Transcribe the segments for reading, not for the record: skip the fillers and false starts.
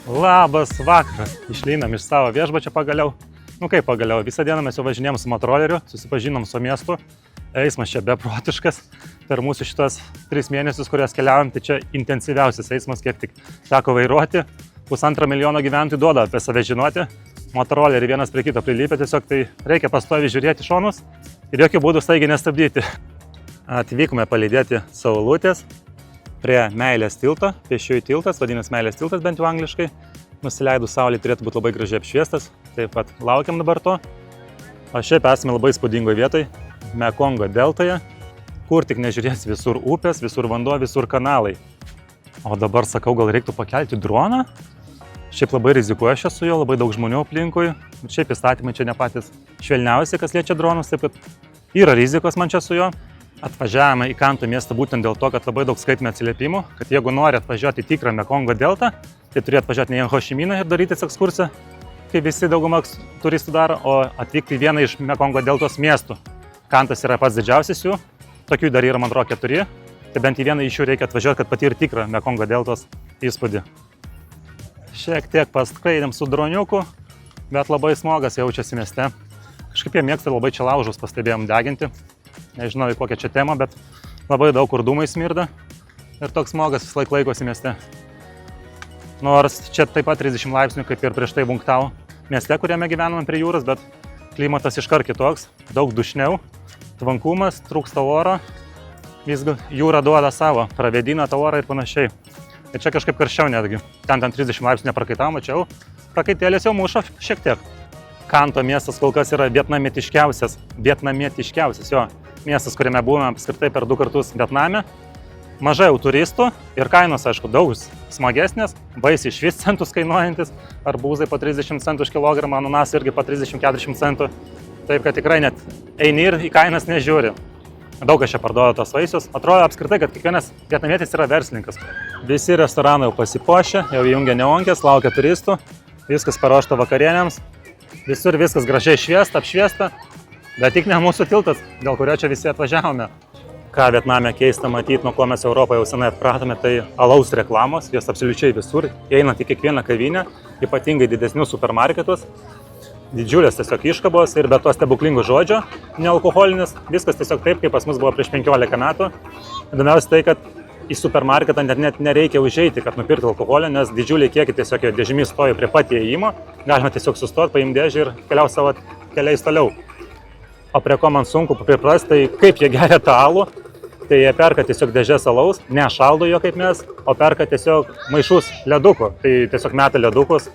Labas vakaras. Išlynam iš savo viešbučio pagaliau. Kaip pagaliau, visą dieną mes jau važinėjom su motoroleriu, susipažinom su miestu. Eismas čia beprotiškas. Per mūsų šitos 3 mėnesius, kurias keliavom, tai čia intensyviausias eismas, kiek tik teko vairuoti. 1,5 milijono gyventojų duoda apie save žinoti. Motoroleriai vienas prie kito prilipę, tiesiog tai reikia pastoviai žiūrėti šonus ir jokių būdų staigiai nestabdyti. Atvykome palydėti Saulutės prie Meilės tilto, pėsčiųjų tiltas, vadinasi Meilės tiltas bent jau angliškai. Nusileidus saulė turėtų būti labai gražiai apšviestas, taip pat laukiam dabar to. O šiaip esame labai įspūdingoje vietoje, Mekongo deltoje, kur tik nežiūrės, visur upės, visur vanduo, visur kanalai. O dabar sakau, gal reiktų pakelti droną? Šiaip labai rizikuoju aš su juo, labai daug žmonių aplinkui. Šiaip įstatymai čia ne patys švelniausi, kas liečia dronus, taip kad yra rizikos man čia su juo. Atvažiavome į Kanto miestą būtent dėl to, kad labai daug skaitome atsiliepimų, kad jeigu nori atvažiuoti į tikrą Mekongo deltą, tai turi atvažiuoti ne į Hošiminą ir darytis ekskursiją, kaip visi dauguma turistų daro, o atvykti į vieną iš Mekongo deltos miestų. Kantas yra pats didžiausias jų, tokių dar yra, man atrodo, 4, tai bent į vieną iš jų reikia atvažiuoti, kad patirti tikrą Mekongo deltos įspūdį. Šiek tiek paskraidėm su droniuku, bet labai smogas jaučiasi mieste. Kažkaip jie mėgsta labai čia laužus, pastebėjom deginti. Nežinau, į kokią čia temą, bet labai daug kur dūmai smirda ir toks smogas vis laik laikosi mieste. Nors čia taip pat 30 laipsnių, kaip ir prieš tai Vungtau mieste, kuriame gyvename prie jūros, bet klimatas iškart kitoks, daug dušniau, tvankumas, trūksta oro, visgi jūra duoda savo, pravėdina tą orą ir panašiai. Ir čia kažkaip karščiau netgi, ten 30 laipsnių neprakaitau, mačiau, prakaitėlės jau muša šiek tiek. Kanto miestas kol kas yra vietnamietiškiausias jo miestas, kuriame buvome apskritai per 2 kartus Vietname. Mažai jau turistų ir kainos, aišku, daug smagesnės, baisiai švis centus kainuojantis, arbūzai po 30 centų už kilogramą, ananasai irgi po 30-40 centų. Taip, kad tikrai net eini ir į kainas nežiūri. Daug kas čia parduoda tos vaisius. Atrodo apskritai, kad kiekvienas vietnamietis yra verslininkas. Visi restoranai jau pasipuošę, jau įjungia neonkės, laukia turistų, viskas paruošta vakarienėms. Visur viskas gražiai šviesta, apšviesta, bet tik ne mūsų tiltas, dėl kurio čia visi atvažiavome. Ką Vietname keista matyti, nuo ko mes Europoje jau senai atpratome, tai alaus reklamos, jos absoliučiai visur, einant į kiekvieną kavinę, ypatingai didesnius supermarketus, didžiulės tiesiog iškabos ir be to stebuklingų žodžio, nealkoholinis, viskas tiesiog taip, kaip pas mus buvo prieš 15 metų. Įdomiausia tai, kad į supermarketą net nereikia užeiti, kad nupirkti alkoholį, nes didžiuliai kiekiai tiesiog dėžimi stoja prie pat įėjimo, galima tiesiog sustoti, paimti dėžį ir keliauti savo keliais toliau. O prie ko man sunku priprasti, tai kaip jie geria tą alų, tai jie perka tiesiog dėžės alaus, nešaldo jo kaip mes, o perka tiesiog maišus ledukų, tai tiesiog meta ledukus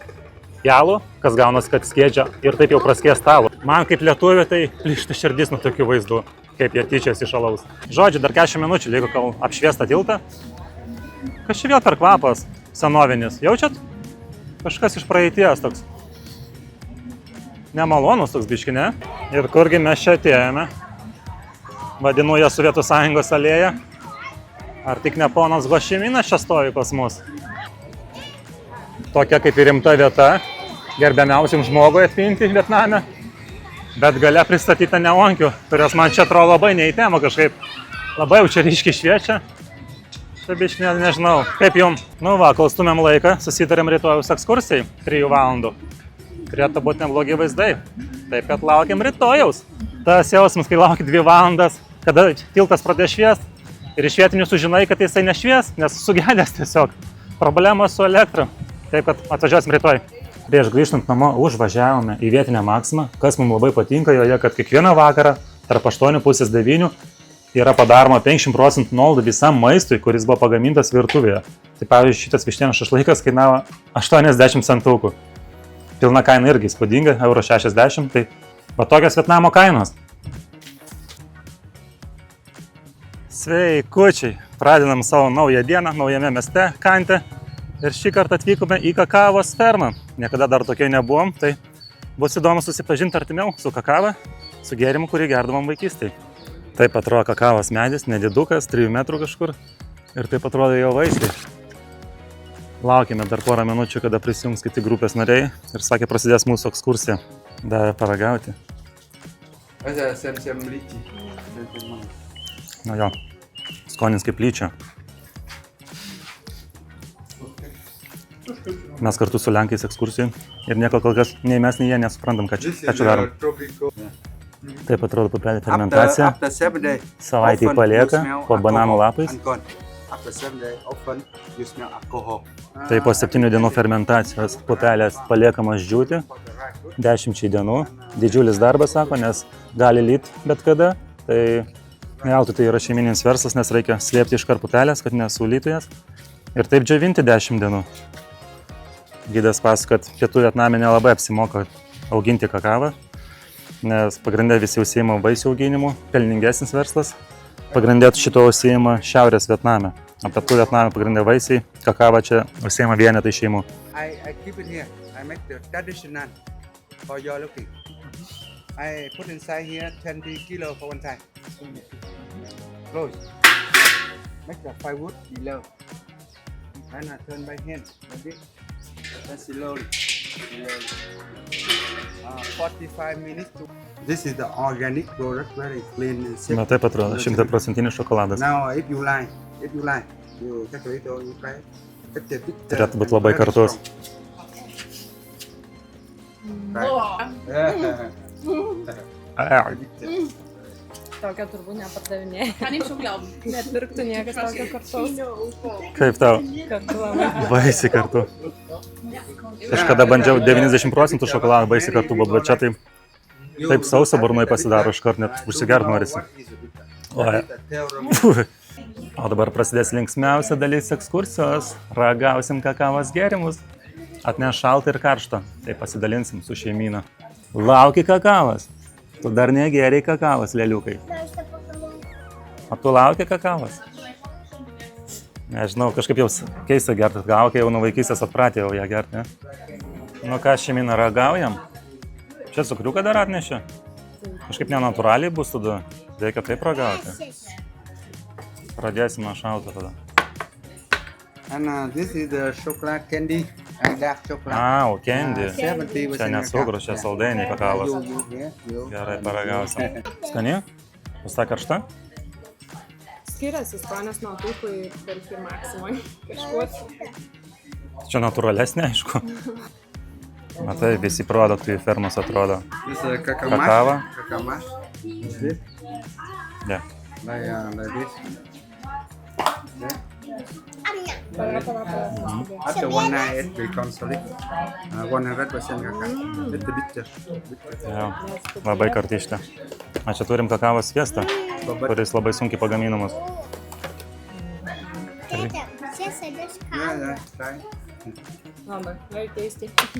į alų, kas gaunasi, kad skiedžia ir taip jau praskės alų. Man kaip lietuvė tai plyšta širdis nuo tokių vaizdų, kaip jie tyčiasi iš alaus. Žodžiu, dar 40 minučių liko, kol apšviestą tiltą. Kas čia vėl per kvapas senovinis, jaučiat? Kažkas iš praeities toks. Nemalonus toks biški, ne? Ir kurgi mes čia atėjome? Vadinu ją Sovietų Sąjungos alėją. Ar tik ne ponas Hošiminas čia stovi pas mus? Tokia kaip ir rimta vieta, gerbiamiausiam žmogui atminti Vietname. Bet gale pristatyta neonkių, kurios man čia atrodo labai ne į temą kažkaip. Labai jau čia ryškiai šviečia. Čia biški nežinau, kaip jum. Nu va, kol stumėm laiką, susitarėm rytojaus ekskursijai 3 valandų. Turėtų būti neblogi vaizdai. Taip, kad laukiam rytojaus. Tas jausmas, kai lauki 2 valandas, kada tiltas pradės šviest ir iš vietinių sužinai, kad jisai nešvies, nes sugedęs tiesiog. Problemos su elektra. Taip, kad atvažiuosim rytoj. Prieš grįžtant namo užvažiavome į vietinę Maksimą, kas mums labai patinka joje, kad kiekvieną vakarą tarp 8:30–9 yra padaroma 50% nuolaida visam maistui, kuris buvo pagamintas virtuvėje. Tai pavyzdžiui, šitas vištienos šašlykas kainavo 80 centukų. Pilna kaina irgi įspūdinga, €60, tai va tokios Vietnamo kainos. Sveikučiai, pradedam savo naują dieną naujame mieste, Kante. Ir šį kartą atvykome į kakavos fermą. Niekada dar tokiai nebuvom, tai bus įdomu susipažinti artimiau su kakava, su gėrimu, kurį gerdavom vaikystėje. Taip atrodo kakavos medis, nedidukas, 3 metrų kažkur. Ir taip atrodo jo vaisiai. Laukime dar porą minučių, kada prisijungs kiti grupės nariai. Ir sakė, prasidės mūsų ekskursija. Davė paragauti. Nu jo, skonis kaip lyčio. Mes kartu su Lenkais ekskursijai ir nieko kol kas nei mes, nei jie nesuprantam, ką čia darom. Taip atrodo pupelė fermentacija. Savaitį palieka po bananų lapais. Tai po 7 dienų fermentacijos pupelės paliekamas džiūti 10 dienų. Didžiulis darbas, sako, nes gali lyt bet kada. Tai neveltui tai yra šeimininis verslas, nes reikia slėpti iškart pupelės, kad nesulytų jas. Ir taip džiovinti 10 dienų. Gidas pasako, kad pietų Vietname nelabai apsimoka auginti kakavą, nes pagrindė visi užsiima vaisių auginimu, pelningesnis verslas. Pagrindė šito užsiima Šiaurės Vietname. O pietų Vietname pagrindė vaisiai, kakavą čia užsiima vienetai šeimų. I keep it here. I make the traditional for your looking. I put inside here 20 kilo for one time. Close. Make the firewood below. And I turn by hand like this. And slowly. 45 minutes to... This is the organic product, very clean and simple. Na taip atrodo, 100% šokoladas. Now, if you like, you take it or you try it. Turėtų būti labai kartus. Tokio turbūt nepardavinėja. Nepirktų niekas tokio kartaus. Kaip tau? Baisiai kartu. Kažkada bandžiau 90% šokoladą baisiai kartu, bet čia taip sausa burnoj pasidaro, iškart net užsigert norisi. O dabar prasidės linksmiausia dalis ekskursijos. Ragausim kakavos gėrimus. Atneš šaltą ir karštą. Tai pasidalinsim su šeimyna. Lauki kakavas. Tu dar negėriai kakavas, lėliukai. O tu lauki kakavas? Nežinau, kažkaip jau keista gerti kakavą, kai jau nuo vaikystės atpratėjau ją gerti, ne? Nu ką, šeimyna, ragaujam? Čia cukriuką dar atnešė? Kažkaip nenatūraliai bus tada. Reikia taip ragauti. Pradėsim nuo šalto tada. And this is the chocolate candy. Dark chocolate. O, candy. Čia nesugrus, čia saldainiai kakavas. Gerai, paragausim. Skani? Bus ta karšta? Skiriasi skonis nuo tų, kai perki Maksimoj. Čia natūralesnė, aišku. Matai, visi produktai fermos atrodo. Kakava. Yeah. Like this. After one night it becomes solid. 100% cacao. Little bit. Jo, labai kartišta. A čia turim kakavos sviestą, kuris labai sunkiai pagaminamas.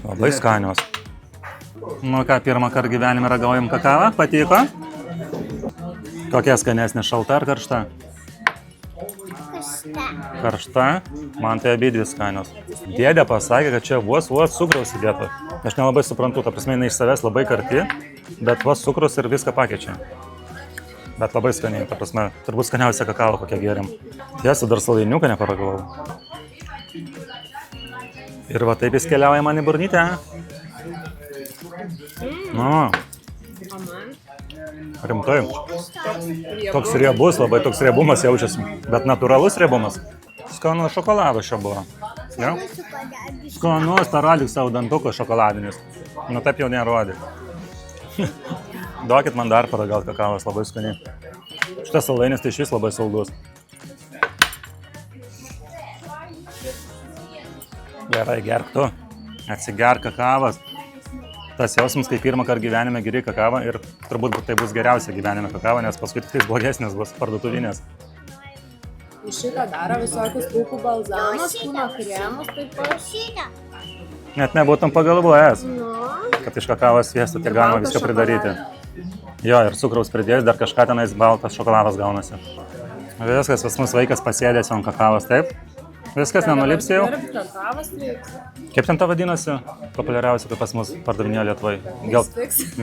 Labai skanios. Nu ką, pirmą kartą gyvenime ragaujam kakavą, patiko? Kokia skanesnė, šalta ar karšta? Karšta, man tai abidvi skanios. Dėdė pasakė, kad čia vos cukraus įdėta. Aš nelabai suprantu, ta prasme, jinai iš savęs labai karti, bet vos cukrus ir viską pakeičia. Bet labai skaniai, ta prasme, turbūt skaniausia kakava, kokią gėrim. Tiesa, dar saldainiuką neparagavau. Ir va taip jis keliauja man į burnytę. Nu, rimtai. Toks riebus, labai toks riebumas jaučiasi, bet natūralus riebumas. Skanus šokoladas čia buvo. Ja? Skanus, parodyk savo dantuką šokoladinis. Nu taip jau nerodė. Duokit man dar paragaut kakavos, labai skaniai. Šitas saldainis tai šis labai saldus. Gerai, gerk tu. Atsigerk kakavas. Tas jausmas, kai pirmą kartą gyvenime geri kakavą ir turbūt tai bus geriausia gyvenime kakava, nes paskui tik blogesnės bus parduotuvinės. Iš šito daro visokius lūpų balzamus, kūno kremus, taip pat. Net nebūtum pagalvojęs, kad iš kakavos sviesto tiek galima viską pridaryti. Jo, ir cukraus pridėjus, dar kažką tenais baltas šokoladas gaunasi. Viskas, pas mus vaikas pasėdės ant kakavos, taip? Viskas, nenulipsi jau? Kaip ten to vadinasi? Populiariausia, kaip pas mus pardavinėjo Lietuvai.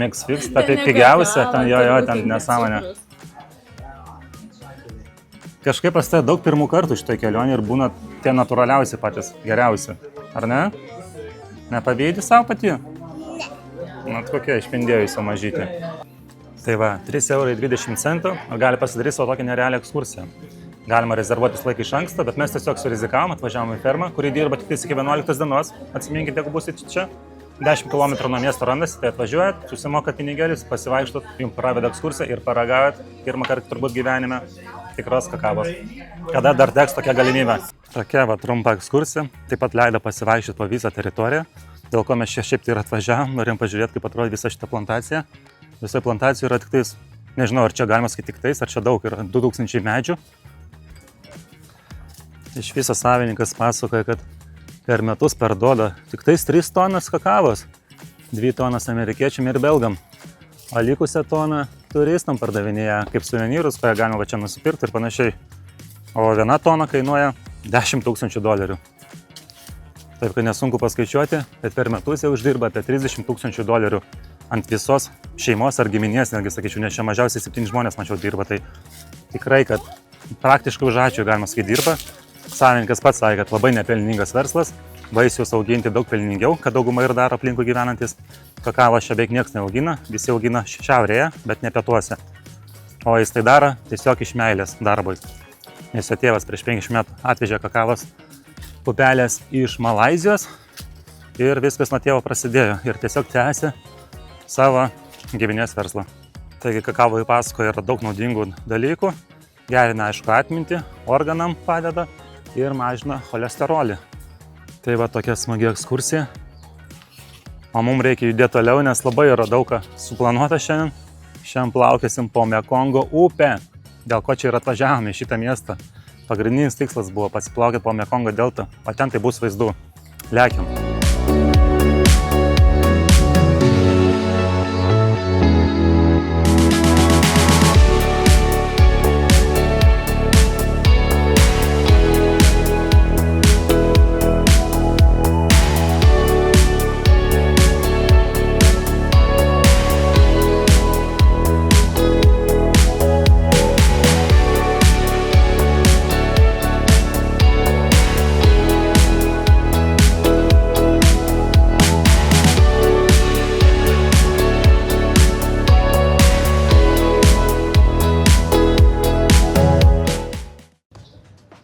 Mix Fix. Ta pigiausia, ten jo, ten nesąmonė. Kažkaip pastai daug pirmų kartų šitoj kelionė ir būna tie natūraliausi patys, geriausi. Ar ne? Nepavydži savo pati? Net kokia išpindėjusi mažytė. Tai va, 3,20 €, gali pasidaryti savo tokią nerealią ekskursiją. galima rezervuotis laiką iš anksto, bet mes tiesiog surizikavom, atvažiavom į fermą, kuri dirba tik iki 11 dienos. Atsiminkite, jeigu būsite čia. 10 km nuo miesto randasi, tai atvažiuojat, susimokat pinigėlis, pasivaikštot, jums praveda ekskursiją ir paragavot pirmą kartą turbūt gyvenime tikros kakavos. Kada dar teks tokia galimybė? Tokia va trumpa ekskursija, taip pat leido pasivaikščioti po visą teritoriją, dėl ko mes čia šiaip tai ir atvažiavom, norim pažiūrėti, kaip atrodo visa šita plantacija. Visoje plantacijoje yra tik tais, nežinau, ar čia galima sakyti tik tais, ar čia daug yra 2000 medžių. Iš viso savininkas pasakoja, kad per metus parduoda tik tais 3 tonas kakavos, 2 tonas amerikiečiam ir belgam, o likusią toną turistam pardavinėja kaip suvenyrus, ką galima va čia nusipirkti ir panašiai. O 1 tona kainuoja $10 000. Taip, kad nesunku paskaičiuoti, bet per metus jau uždirba apie $30 000 ant visos šeimos ar giminės, netgi sakyčiau, nes čia mažiausiai 7 žmonės mačiau dirba, tai tikrai, kad praktiškai už ačiū galima sakyti dirba. Savininkas pats sakė, kad labai nepelningas verslas, vaisius auginti daug pelningiau, kad dauguma ir daro aplinkui gyvenantis. Kakavos čia beveik niekas neaugina, visi augina šiaurėje, bet ne pietuose. O jis tai daro tiesiog iš meilės darbui. Nes jo tėvas prieš 50 metų atvežė kakavos pupelės iš Malaizijos ir viskas nuo tėvo prasidėjo ir tiesiog tęsė savo giminės verslą. Taigi kakavoj pasakoje yra daug naudingų dalykų, gerina aišku atmintį, organam padeda ir mažina cholesterolį. Tai va tokia smagi ekskursija. O mums reikia judėti toliau, nes labai yra daug ką suplanuota šiandien. Šiandien plaukėsim po Mekongo upę, dėl ko čia ir atvažiavome į šitą miestą. Pagrindinis tikslas buvo pasiplaukti po Mekongo deltą, o ten tai bus vaizdų. Lekiam.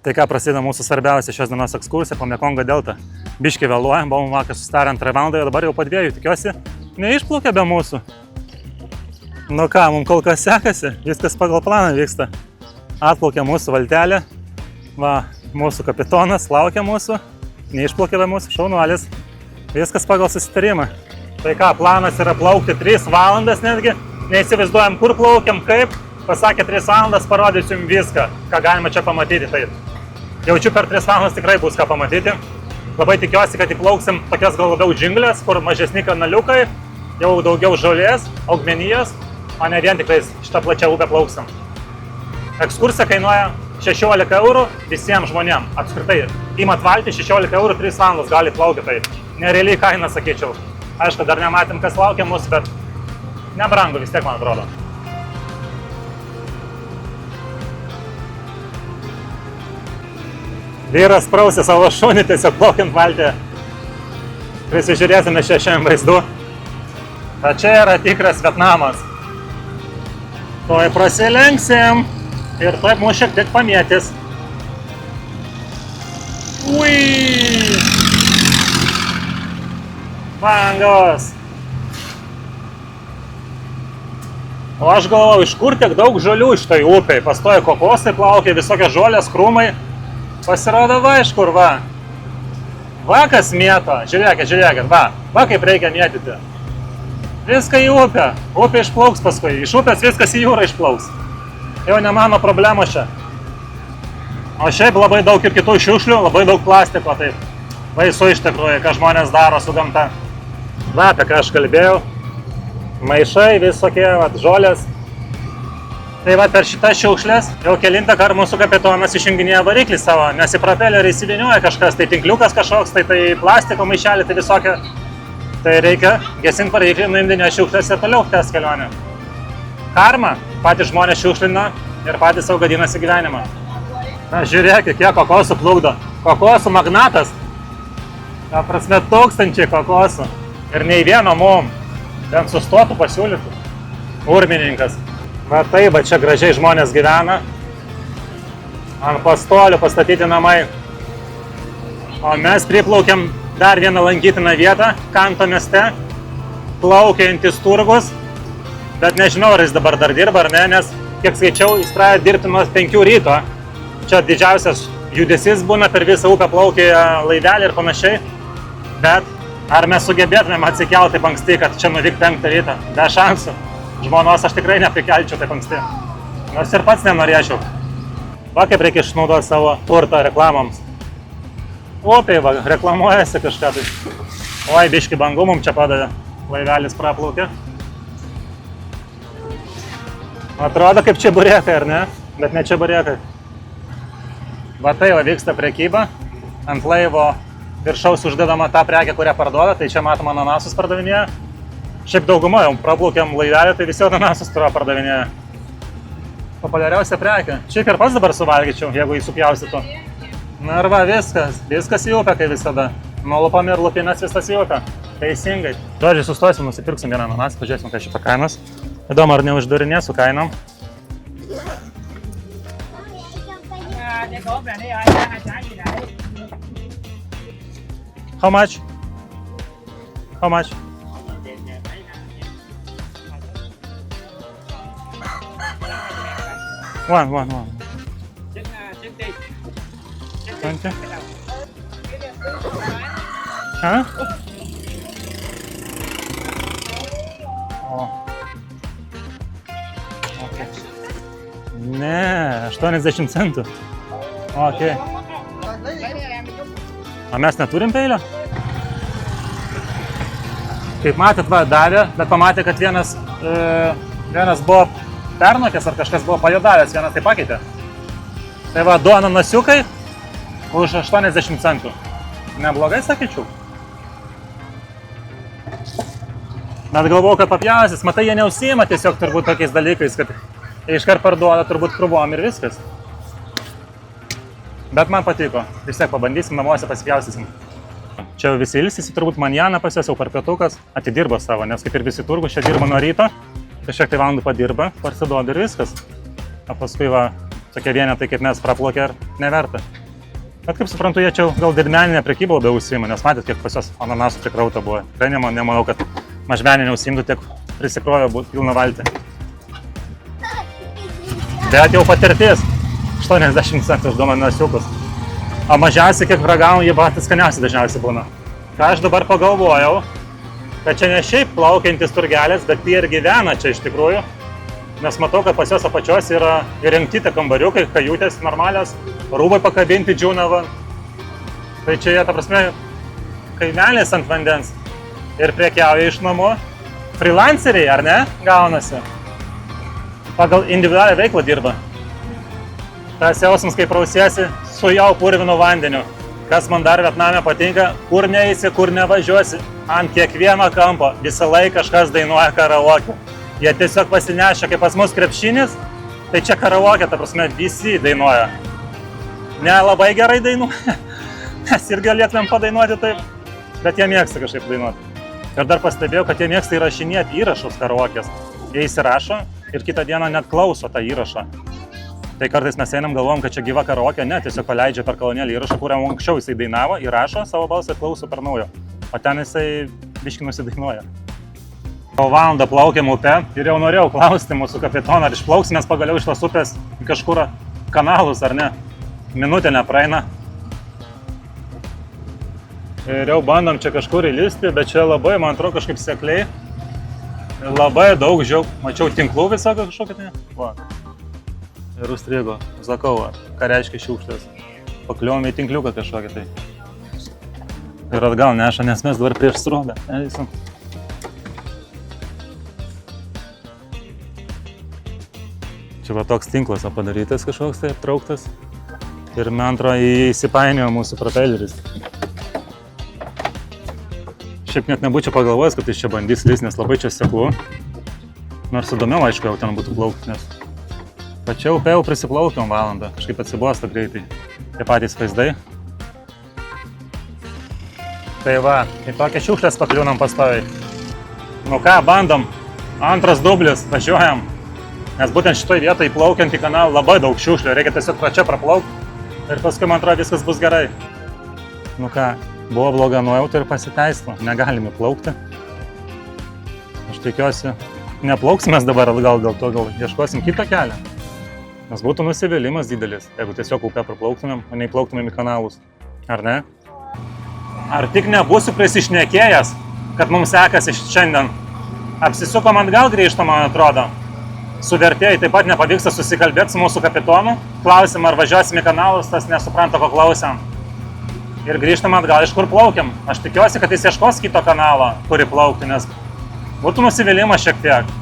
Tai ką, prasideda mūsų svarbiausia šios dienos ekskursija po Mekongo deltą. Biškį vėluojam, buvom vakar susitarę 2 valandą, dabar jau po 2, tikiuosi, neišplaukė be mūsų. Nu ką, mums kol kas sekasi, viskas pagal planą vyksta. Atplaukė mūsų valtelė, va, mūsų kapitonas laukia mūsų, neišplaukė be mūsų, šaunuolis. Viskas pagal susitarimą. Tai ką, planas yra plaukti 3 valandas netgi, neįsivaizduojam kur plaukiam, kaip. Pasakė 3 valandas, parodysiu jums viską, ką galima čia pamatyti. Tai jaučiu, per 3 valandas tikrai bus ką pamatyti. Labai tikiuosi, kad įplauksim tokias gal labiau džinglės, kur mažesni kanaliukai, jau daugiau žolės, augmenijos, o ne vien tikrai šitą plačią upę plauksim. Ekskursija kainuoja 16 eurų visiems žmonėm. Apskritai, imat valtį 16 eurų 3 valandas gali plaukti, tai nerealiai kaina, sakyčiau. Aišku, dar nematėm, kas laukia mus, bet nebrangu vis tiek, man atrodo. Vyras prausė savo šunį, tiesiog plaukiant valtį. Prisižiūrėsime šiandien vaizdų. Ta čia yra tikras Vietnamas. Tuoj prasilenksim ir taip mūsų šiek tiek pamėtis. Ui! Bangos! O aš galvoju, iš kur tiek daug žolių iš tai upei. Pastoja kokosai plaukia, visokios žolės, krūmai. Pasirodo, va, iš kur, va. Va, kas mėto. Žiūrėkit, va kaip reikia mėtyti. Viską į upę. Upė išplauks paskui. Iš upės viskas į jūrą išplauks. Jau ne mano problema čia. O šiaip labai daug ir kitų šiukšlių, labai daug plastiko, tai baisu iš tikrųjų, ką žmonės daro su gamta. Va, apie ką aš kalbėjau. Maišai visokie, va, žolės. Tai va, per šitas šiukšlės jau kelintą kartą mūsų kapitonas išjunginėja variklį savo, nes į propelerį įsivinioja kažkas, tai tinkliukas kažkoks, tai plastiko maišelį, tai visokia. Tai reikia gesinti variklį, nuimdinio šiukšlės ir toliau tęs kelionę. Karma, patys žmonės šiukšlina ir patys savo gadinasi gyvenimą. Na, žiūrėkit, kiek kokosų plukdo. Kokosų magnatas. Ta prasme, 1000 kokosų. Ir nei vieno mum. Ten sustotų pasiūlytų. Urmininkas. Va taip, va čia gražiai žmonės gyvena. ant pastolių pastatyti namai. O mes priplaukėm dar vieną lankytiną vietą, Kanto mieste, plaukiantis turgus, bet nežinau, ar jis dabar dar dirba ar ne, nes, kiek skaičiau, jis pradėjo dirbti nuo 5 ryto. Čia didžiausias judesys būna, per visą upę plaukia laivelį ir panašiai, bet ar mes sugebėtumėm atsikelti taip anksti, kad čia nuvyk 5 ryto? Be šansų. Žmonos aš tikrai neprikelčiau taip anksti. Nors ir pats nenorėčiau. Va, kaip reikia išnaudoti savo turtą reklamoms. Upėj, va, reklamuojasi kažką tai. Oi, biški bangų mums čia padavė. Laivelis praplaukė. Atrodo kaip čeburėkai, ar ne? Bet ne čeburėkai. Va tai va vyksta prekyba. Ant laivo viršaus uždedama ta prekė, kurią parduoda. Tai čia matom ananasus pardavinėja. Šiaip dauguma jau praplaukėm laivelį, tai visi ananasus turiu pardavinėja. Populiariausia prekė. Šiaip ir pats dabar suvalgyčiau, jeigu jį supjaustytų. Na ir va, viskas į upę, kaip visada. Nulupam ir lupinės visas į upę. Teisingai. Žodžiai, sustosim, nusipirksim vieną ananasą, pažiūrėsim, ką šitą kainos. Įdomu, ar neuždurinės su kainom. How much? How much? One. 20. Hã? O. Okay. Ne, 80 centų. Okay. O mes neturim peilio? Kaip matėt, va, davė, bet pamatė, kad vienas buvo pernokęs ar kažkas buvo pajodavęs, vienas tai pakeitė. Tai va, 2 ananasiukai už 80 centų. Neblogai, sakyčiau. Bet galvojau, kad papjausis, matai, jie neužsiima tiesiog turbūt tokiais dalykais, kad iškart parduoda turbūt krūvom ir viskas. Bet man patiko. Vis tiek pabandysim, namuose pasipjaustysim. Čia jau visi ilsisi, turbūt manjana pas juos jau per pietukas atidirbo savo, nes kaip ir visi turgus čia dirba nuo ryto. Kažkiek tai valandų padirba, parsiduoda ir viskas. O paskui va, tokie vienetai kaip mes praplaukė ir neverta. Bet kaip suprantu, jie čia gal didmeninę prekybą labiau užsiima, nes matėt, kiek pas juos ananasų prikrauta buvo. Tikrai nemanau, kad mažmeninė užsiimtų, tiek prisikrovė pilną valtį. Bet jau patirtis. 80 centų už 2 ananasiukus. O mažiausiai, kiek ragavom, jie patys skaniausi dažniausiai būna. Ką aš dabar pagalvojau, kad čia ne šiaip plaukiantis turgelis, bet jie ir gyvena čia iš tikrųjų. Nes matau, kad pas juos apačios yra įrengti tie kambariukai, kajutės normalios, rūbai pakabinti džiūnava. Tai čia jie, ta prasme, kaimelis ant vandens ir prekiauja iš namų. Freelanceriai, ar ne, gaunasi? Pagal individualią veiklą dirba. Tas jausmas, kai prausiesi su jau purvinu vandeniu. Kas man dar Vietname patinka, kur neįsi, kur nevažiuosi, ant kiekvieno kampo visą laiką kažkas dainuoja karaoke. Jie tiesiog pasinešia, kaip pas mus krepšinis, tai čia karaoke, ta prasme, visi dainuoja. Ne labai gerai dainuoja, mes ir galėtumėm padainuoti taip, bet jie mėgsta kažkaip dainuoti. Ir dar pastebėjau, kad jie mėgsta įrašinėti įrašus karaokės. Jie įsirašo ir kitą dieną net klauso tą įrašą. Tai kartais mes einam galvom, kad čia gyva karaokė, ne, tiesiog paleidžia per kolonėlį įrašą, kuriam anksčiau jisai dainavo, įrašo savo balsą ir klauso per naujo. O ten jisai biškį nusidainuoja. Po valandą plaukėm upę ir jau norėjau klausti mūsų kapitoną, ar išplauksim mes pagaliau iš tos upės į kažkur kanalus, ar ne. Minutė nepraeina. Ir jau bandom čia kažkur įlisti, bet čia labai, man atrodo, kažkaip sekliai. Labai daug mačiau tinklų visokio kažkokio tai. Va. Ir užstrigo, sakau, ką reiškia šiukšlės. Pakliuvom į tinkliuką kažkokią tai. Ir atgal neša, nes mes dabar prieš srovę. Eisim. Čia va toks tinklas padarytas kažkoks tai aptrauktas. Ir mentro įsipainiojo mūsų propeleris. Šiaip net nebūčiau pagalvojęs, kad jis čia bandys lįst, nes labai čia seklu. Nors įdomiau, aišku, jau ten būtų plaukti, nes pačiau upė jau prisiplaukiam valandą, kažkaip atsibosta greitai. Tie patys vaizdai. Tai va, į tokią šiukšlės pakliūnam pastoviai. Nu ką, bandom. Antras dublis, važiuojam. Nes būtent šitoj vietoj plaukiant į kanalą labai daug šiukšlių, reikia tiesiog pro čia praplaukti. Ir paskui, man atrodo, viskas bus gerai. Nu ką, buvo bloga nuojauta ir pasiteisino. Negalime plaukti. Aš tikiuosi, neplauksim mes dabar atgal, dėl to gal ieškosim kitą kelią. Nes būtų nusivylimas didelis, jeigu tiesiog upę praplauktumėm, o neįplauktumėm į kanalus. Ar ne? Ar tik nebūsiu prisišnekėjęs, kad mums sekasi šiandien? Apsisukom atgal grįžtam, man atrodo. Su vertėjai taip pat nepavyksta susikalbėti su mūsų kapitonu. Klausim, ar važiuosim į kanalus, tas nesupranta, ko klausiam. Ir grįžtam atgal, iš kur plaukiam. Aš tikiuosi, kad jis ieškos kito kanalo, kuri plaukti, nes būtų nusivylimas šiek tiek.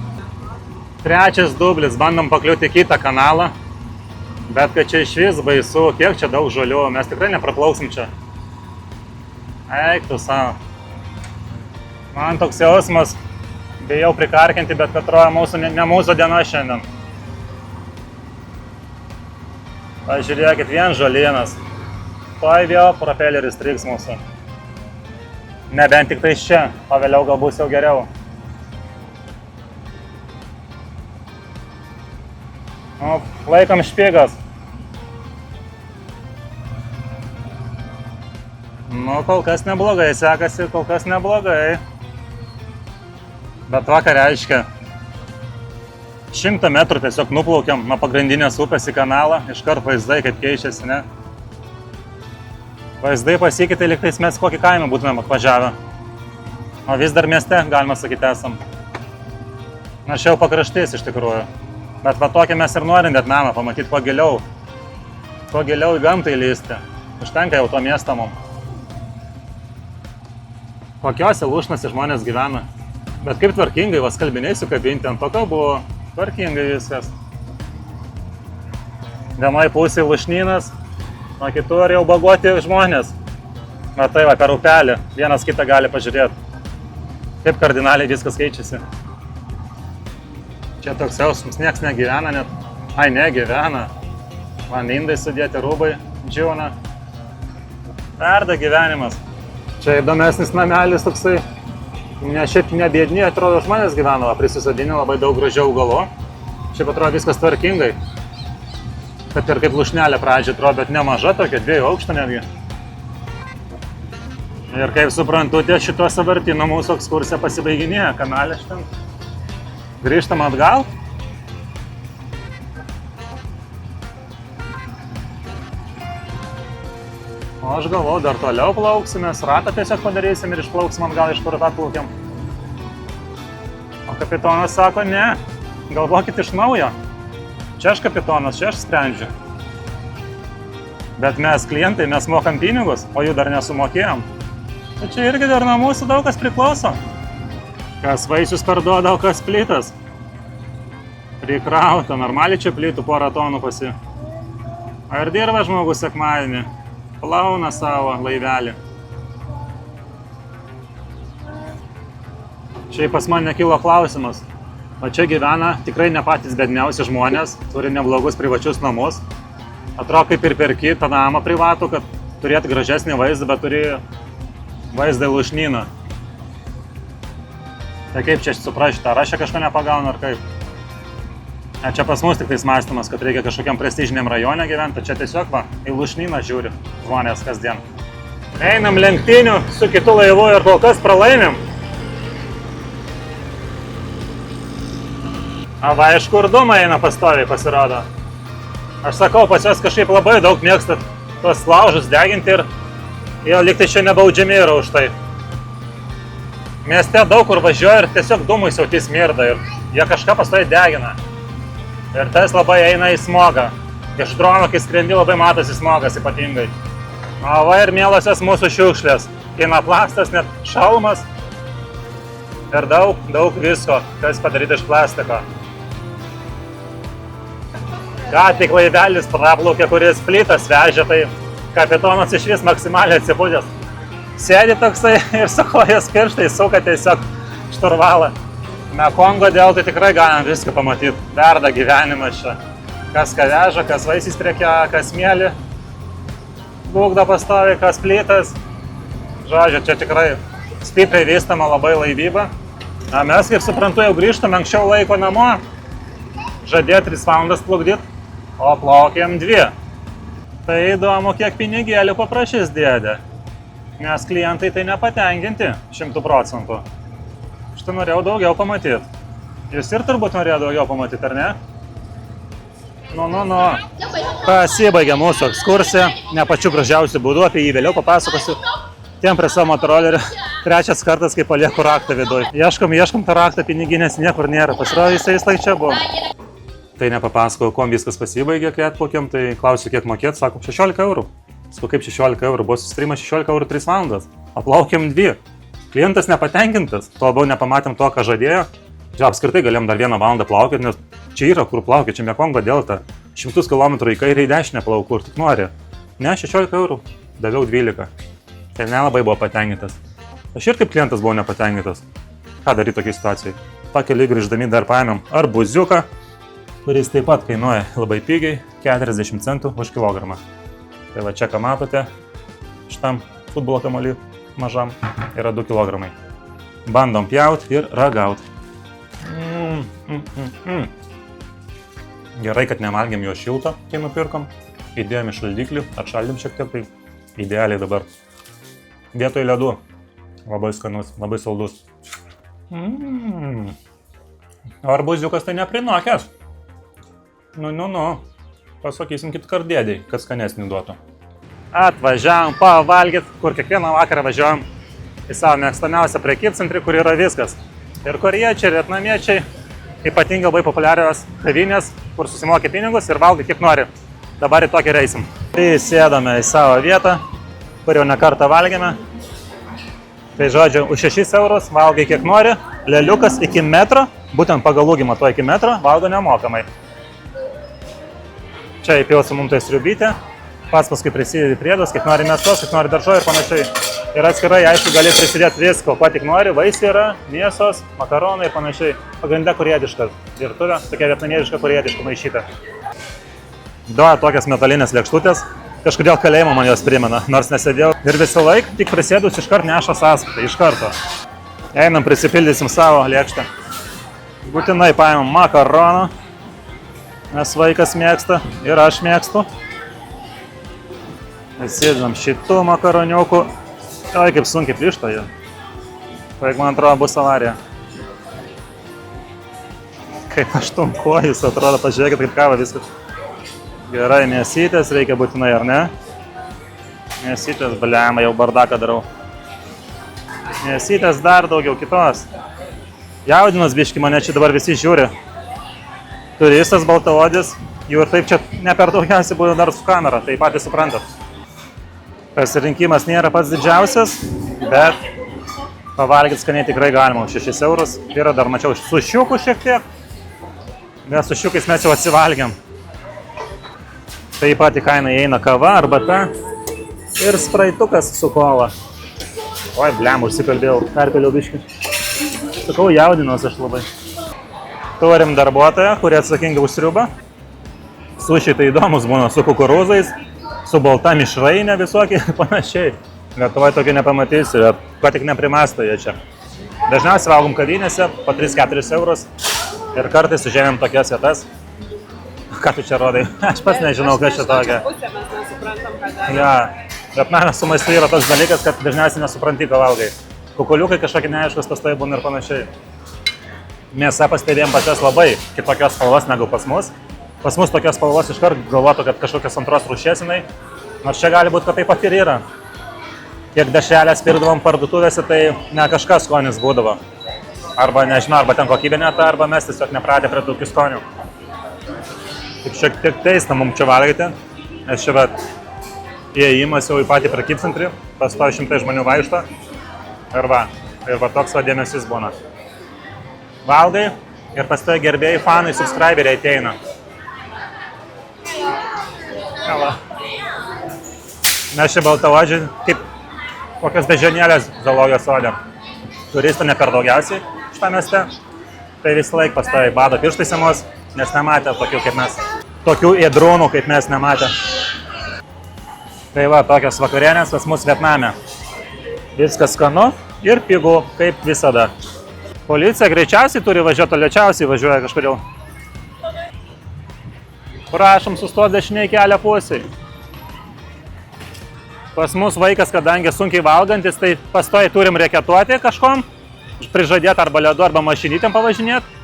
Trečias dublis, bandom pakliūti į kitą kanalą. Bet kad čia išvis baisu, kiek čia daug žolių, mes tikrai nepraplauksim čia. Eik tu savo. Man toks jausmas, bijau prikarkinti, bet atrodo ne mūsų diena šiandien. Pažiūrėkit, vien žolienas. Tuoj vėl propeleris striks mūsų. Nebent tik tai čia, o vėliau gal bus jau geriau. Nu, laikom špygas. Nu, kol kas neblogai sekasi, kol kas neblogai. Bet vakar reiškia, 100 metrų tiesiog nuplaukiam nuo pagrindinės upės į kanalą, iškart vaizdai kaip keičiasi, ne? Vaizdai pasikeitė, lyg tais mes kokį kaimą būtumėm atvažiavę. O vis dar mieste, galima sakyti, esam. Na, čia jau pakraštys iš tikrųjų. Bet va tokį mes ir norim Vietnamą pamatyti kuo giliau į gamtą įlysti. Užtenka jau to miesto mum. Kokiose lūšnose žmonės gyvena. Bet kaip tvarkingai, va skalbiniai sukabinti, ant tokio buvo tvarkingai viskas. Vienoj pusėje lūšnynas, o kitur jau bagoti žmonės. Matai, va per upelį, vienas kitą gali pažiūrėti. Kaip kardinaliai viskas keičiasi. Čia toks jausmas, nieks negyvena net. Ai, negyvena. Man indai sudėti, rūbai, džiūna. Verda gyvenimas. Čia įdomesnis namelis toksai. Šiaip nebiedni, atrodo, žmonės gyveno, prisisadinė labai daug gražių augalų. Šiaip atrodo viskas tvarkingai. Kad ir kaip lūšnelė pradžia atrodo, bet nemaža tokia, 2 aukštų netgi. Ir kaip suprantu, ties šituo sąvartynu mūsų ekskursija pasibaiginėja kanale šitam. Grįžtam atgal. O aš galvoju, dar toliau plauksimės, ratą tiesiog padarysim ir išplauksim atgal, iš kur atplaukiam. O kapitonas sako, ne, galvokit iš naujo. Čia aš kapitonas, čia aš sprendžiu. Bet mes klientai, mes mokam pinigus, o jų dar nesumokėjom. Tai čia irgi dar nuo mūsų daug kas priklauso. Kas vaisius parduoda, o kas plytas. Prikrauta, normaliai čia plytų 1 tonų pasi. Ar dirba žmogus sekmadienį? Plauna savo laivelį. Šiaip pas man nekilo klausimas. O čia gyvena tikrai ne patys bedniausi žmonės, turi neblogus privačius namus. Atrodo, kaip ir perki tą namą privatų, kad turėtų gražesnį vaizdą, bet turi vaizdą į lūšnyną. Tai kaip čia suprasti, ar aš čia kažko nepagaunu, ar kaip? Čia pas mus tik tais mąstymas, kad reikia kažkokiam prestižiniam rajone gyventi, čia tiesiog va, į lūšnyną žiūri žmonės kasdien. Einam lenktynių su kitu laivu ir kol kas pralaimim. Va, iš kur dūmai eina pastoviai, pasirodo. Aš sakau, pas juos kažkaip labai daug mėgsta tuos laužus deginti ir jie lyg tai čia nebaudžiami yra už tai. Mieste daug kur važiuoja ir tiesiog dūmai siauti smirda ir jie kažką pastoviai degina. Ir tas labai eina į smogą. Iš drono, kai skrendi, labai matosi smogas ypatingai. O va ir mielosios mūsų šiukšlės. Kinoplastas, net šalmas. Ir daug visko, kas padaryta iš plastiko. Ką tik laivelis praplaukė, kuris plytas vežė, tai kapitonas iš vis maksimaliai atsibūdęs. Sėdi toksai ir su kojas pirštai suka tiesiog šturvalą. Mekongo deltai tikrai galim viską pamatyti. Verda gyvenimas čia. Kas ką veža, kas vaisiais prekiauja, kas mėly. Būgda pastoviai, kas plytas. Žodžiu, čia tikrai stipriai vystama labai laivyba. Mes, kaip suprantu, jau grįžtam anksčiau laiko namo. Žadėjo 3 valandas plukdyti, o plaukėm 2. Tai įdomu, kiek pinigėlių paprašys dėdė. Nes klientai tai nepatenkinti 100%. Štai norėjau daugiau pamatyti. Jūs ir turbūt norėjo daugiau pamatyti, ar ne? Nu. Pasibaigė mūsų ekskursija. Ne pačiu gražiausiu būdu, apie jį vėliau papasakosiu. Tiem prie savo motorolerių. Trečias kartas, kai palieku raktą viduj. Ieškom tą raktą, piniginės niekur nėra. Pasirodo, jisai laik čia buvo. Tai nepapasakojau, kuom viskas pasibaigė, kai atplaukėm, tai klausiu, kiek mokėt, sako, 16 eurų. Sakau, kaip 16 eurų, buvo susitarimas 16 eurų 3 valandas. Aplaukėm 2. Klientas nepatenkintas, tuo labiau nepamatėm to, ką žadėjo. Čia apskritai galėjom dar 1 valandą plaukėti, nes čia yra kur plaukėti, čia Mekongo delta. 100 km į kairę į dešinę plauku, kur tik nori. Ne, 16 eurų, daviau 12. Tai nelabai buvo patenkintas. Aš ir kaip klientas buvau nepatenkintas. Ką daryti tokiai situacijai? Pakeliui grįždami dar paėmėm arbuziuką, kuris taip pat kainuoja labai pigiai, 40 centų už kilogramą. Tai va čia, ką matote, šitam futbolo kamuoliui mažam yra 2 kilogramai. Bandom pjauti ir ragauti. Gerai, kad nevalgėm jo šilto, kai nupirkom. Įdėjom į šaldiklį, atšaldėm šiek tiek, tai idealiai dabar. Vietoj ledų. Labai skanus, labai saldus. Arbuziukas tai neprinokęs. Nu. Pasakysim kitą kartą dėdei, kad skanesnį duotų. Atvažiavom pavalgyt, kur kiekvieną vakarą važiuojam į savo mėgstamiausią prekybcentrį, kur yra viskas. Ir korėjiečiai, ir vietnamiečiai, ypatingai labai populiarios kavinės, kur susimokė pinigus ir valgai kiek nori. Dabar į tokį reisim. Tai sėdame į savo vietą, kur jau ne kartą valgėme. Tai žodžiu, už 6 eurus valgai kiek nori, leliukas iki metro, būtent pagal ūgį matuoja iki metro, valgo nemokamai. Čia įpjausiu mums tai sriubytę, pats paskui prisidedi priedus, kiek nori mėsos, kiek nori daržovių ir panašiai. Ir atskirai, aišku, gali prisidėti visko, ko tik nori, vaisiai yra, mėsos, makaronai ir panašiai. Pagrinde korėjietiška virtuvė, tokia vietnamietiška korėjietiška maišyta. Duoja tokias metalinės lėkštutės, kažkodėl kalėjimo man jos primena, nors nesėdėjau. Ir visą laiką tik prisėdus iškart neša sąskaitą, iš karto. Einam, prisipildysim savo lėkštę. Būtinai paimam makaroną, nes vaikas mėgsta ir aš mėgstu. Įsidedam šitų makaroniukų. Oi, kaip sunkiai plyšta jie. Paik, man atrodo, bus avarija. Kaip aš tunkuoju, jis atrodo, pažiūrėkit, kaip kava viskas. Gerai, mėsytės reikia būtinai, ar ne? Mėsytės, bliama, jau bardaką darau. Mėsytės dar daugiau kitos. Jaudinas biški, mane čia dabar visi žiūri. Turistas baltaodis, jų ir taip čia ne per daugiausiai buvo dar su kamera, tai patys suprantat. Pasirinkimas nėra pats didžiausias, bet pavalgyti skaniai tikrai galima už 6 eurus. Yra dar mačiau su šiuku šiek tiek, nes su šiukais mes jau atsivalgiam. Taip pat į kainą įeina kava, arbata ir spraitukas su kola. Oi, blem, užsikalbėjau, perpėliau biškį. Sakau, jaudinuos aš labai. Turim darbuotoją, kurie atsakinga už sriubą. Sušiai tai įdomus būna su kukurūzais, su balta mišrainė visokie ir panašiai. Lietuvoje tokį nepamatysi, bet ko tik neprimasta jie čia. Dažniausiai valgom kavinėse po 3-4 eurus ir kartais užėmėm tokias vietas. Ką tu čia rodai? Aš pats nežinau, kas čia tokia. Ja, Vietname su maistu yra toks dalykas, kad dažniausiai nesupranti, ką valgai. Kukuliukai kažkokie neaiškus pastai būna ir panašiai. Mėsa pastebėjom pačias labai kitokios spalvos negu pas mus. Pas mus tokios spalvos iškart galvotų, kad kažkokios antros rūšies jinai. Nors čia gali būti, kad taip pat ir yra. Kiek dešrelės pirkdavom parduotuvėse, tai ne kažkas skonis būdavo. Arba nežinau, arba ten kokybė ne ta, arba mes tiesiog nepratę prie tokių skonių. Tik šiek tiek keista mums čia valgyti, nes čia vat įėjimas jau į patį prekybcentrį, pastovi šimtai žmonių vaikšto. Ir va toks va dėmesys būna. Valgai ir pastovi gerbėjai, fanai, subscriberiai ateina. Ela. Mes čia baltaodžiai, kaip kokios bežionėlės zoologijos sode. Turistų ne per daugiausiai šitą mieste. Tai visą laiką pastovi bado pirštais į mus, nes nematė tokių kaip mes. Tokių ėdrūnų kaip mes nematė. Tai va, tokios vakarienės pas mus Vietname. Viskas skanu ir pigu, kaip visada. Policija greičiausiai turi važiuoti, lėčiausiai važiuoja kažkodėl. Prašom sustoti dešiniai kelio pusėj. Pas mus vaikas, kadangi sunkiai valgantis, tai pastoji turim reketuoti kažkom, prižadėti arba ledu, arba mašinytėm pavažinėti.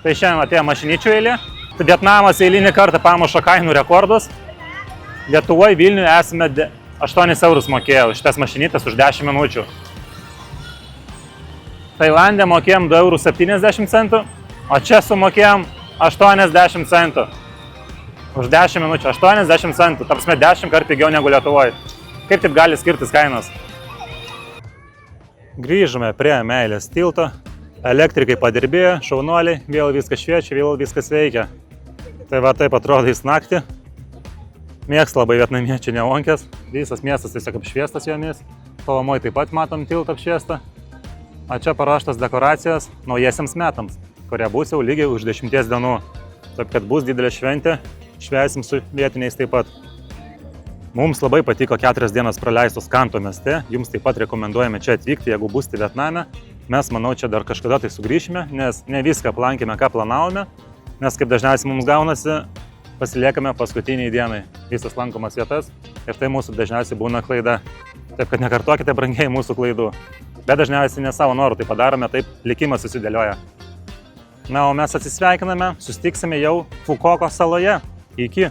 Tai šiandien atėjo mašinyčių eilė. Tai Vietnamas eilinį kartą pamuša kainų rekordus. Lietuvoje Vilniuje esame 8 eurus mokėjau šitas mašinytas už 10 minučių. Tailandė mokėjom 2,70 eurų, o čia sumokėjom 80 centų. Už 10 minučių 80 centų, tarpsme 10 kartų pigiau negu Lietuvoje. Kaip taip gali skirtis kainos? Grįžome prie Meilės tilto. Elektrikai padirbėjo, šaunuoliai, vėl viskas šviečia, vėl viskas veikia. Tai va taip atrodo jis naktį. Mėgs labai vietnamiečių neonkės, visas miestas tiesiog apšviestas jomis. Tolumoj taip pat matom tiltą apšviestą. O čia paruoštas dekoracijas naujiesiams metams, kurie bus jau lygiai už 10 dienų. Taip kad bus didelė šventė, švęsim su vietiniais taip pat. Mums labai patiko 4 dienas praleistos Kanto mieste, jums taip pat rekomenduojame čia atvykti, jeigu būsite Vietname. Mes, manau, čia dar kažkada tai sugrįšime, nes ne viską aplankėme, ką planavome, nes kaip dažniausiai mums gaunasi, pasiliekame paskutiniai dienai visas lankomas vietas ir tai mūsų dažniausiai būna klaida. Taip kad nekartokite brangiai mūsų klaidų. Bet dažniausiai ne savo norų tai padarome, taip likimas susidėlioja. Na, o mes atsisveikiname, susitiksime jau Fukoko saloje. Iki.